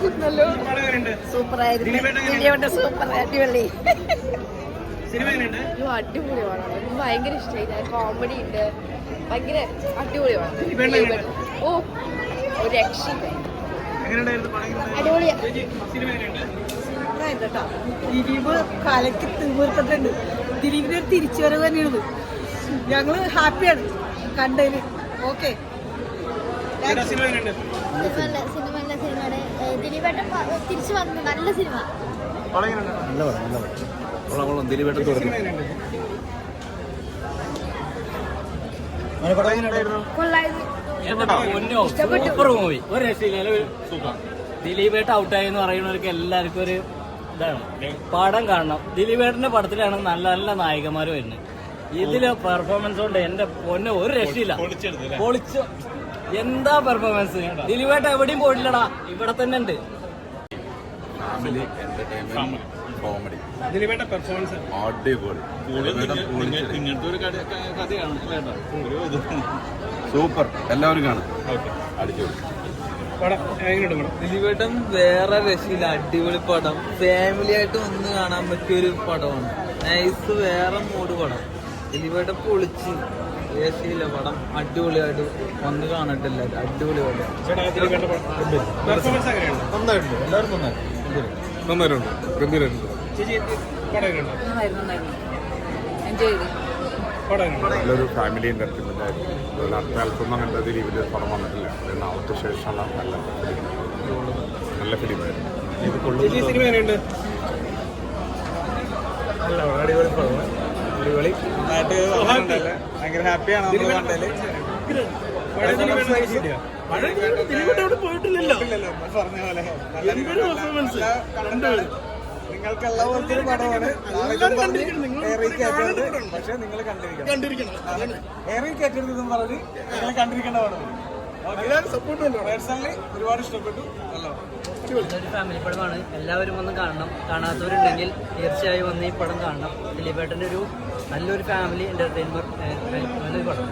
സൂപ്പറായിരുന്നു. സൂപ്പർ അടിപൊളി. അടിപൊളിയാണ്. ഭയങ്കര ഇഷ്ടമായി. കോമഡി ഉണ്ട്. ഭയങ്കര അടിപൊളിയാണ്. ഓ ഒരു രക്ഷയില്ല. അടിപൊളിയാ. ദിലീപ് കലക്ക് തീർത്തിട്ടുണ്ട്. ദിലീപിന്റെ ഒരു തിരിച്ചുവരവ് തന്നെയാണിത്. ഞങ്ങള് ഹാപ്പിയാണ് കണ്ടതിന്. ഓക്കെ സിനിമയാണ്. ദിലീപേട്ടൻ തിരിച്ചു വന്നു. നല്ല സിനിമ. ദിലീപേട്ടൻ super movie. ഒരു രക്ഷയില്ല. ദിലീപേട്ട ഔട്ടായെന്ന് പറയുന്നവർക്ക് എല്ലാവർക്കും ഒരു ഇതാണ്. പടം കാണണം. ദിലീപേട്ടന്റെ പടത്തിലാണ് നല്ല നല്ല നായികമാര് വരുന്നത്. ഇതിലെ പെർഫോമൻസ് കൊണ്ട് എന്റെ പൊന്നെ ഒരു രക്ഷയില്ല. പൊളിച്ചു. എന്താ പെർഫോമൻസ്. ദിലീപേട്ട എവിടെയും പോയിട്ടില്ലടാ, ഇവിടെ തന്നെ ഉണ്ട്. കോമഡി ദിലീപേട്ട പെർഫോമൻസ് അടിപൊളി. ഇങ്ങനത്തെ ഒരു കഥയാണ്. സൂപ്പർ. എല്ലാവരും കാണും. അടിപൊളി. ദിലീപേട്ടൻ വേറെ രക്ഷയില്ല. അടിപൊളി പടം. ഫാമിലി ആയിട്ട് ഒന്ന് കാണാൻ പറ്റിയൊരു പടമാണ്. നൈസ്. വേറെ മൂഡ് പടം. ദിലീപേട്ടൻ പൊളിച്ച്. രക്ഷയില്ല പടം. അടിപൊളിയായിട്ട് വന്ന് കാണട്ടില്ല. അടിപൊളി പടം. നന്നായിട്ടുണ്ട്. എല്ലാവരും നന്നായിട്ടുണ്ട്. ഗംഭീരമായിട്ടുണ്ട്. നല്ലൊരു ഫാമിലി എന്റർടൈൻമെന്റ് ആയിരുന്നു. അത്യാവശ്യം അങ്ങനത്തെ ദിലീപിന്റെ പടം വന്നിട്ടില്ല. നാളത്തെ ശേഷമുള്ള നല്ല ഫിലിമായിരുന്നു. സിനിമ എങ്ങനെയുണ്ട്? അടിപൊളി പടമാണ്. അടിപൊളി. ഭയങ്കര ഹാപ്പിയാണ്. പോയിട്ടില്ലല്ലോ. പറഞ്ഞ പോലെ നിങ്ങൾക്കെല്ലാം പോലത്തെ പടമാണ്. പക്ഷെ നിങ്ങൾ കണ്ടിരിക്കണം. ഏറെ കയറ്റരുതെന്നും പറഞ്ഞ് നിങ്ങൾ കണ്ടിരിക്കേണ്ട പടമാണ്. പേഴ്സണലി ഒരുപാട് ഇഷ്ടപ്പെട്ടു. ഇതൊരു ഫാമിലി പടമാണ്. എല്ലാവരും വന്ന് കാണണം. കാണാത്തവരുണ്ടെങ്കിൽ തീർച്ചയായും വന്ന് ഈ പടം കാണണം. ദിലീപേട്ടൻ്റെ ഒരു നല്ലൊരു ഫാമിലി എന്റർടൈൻമെന്റ് പടം.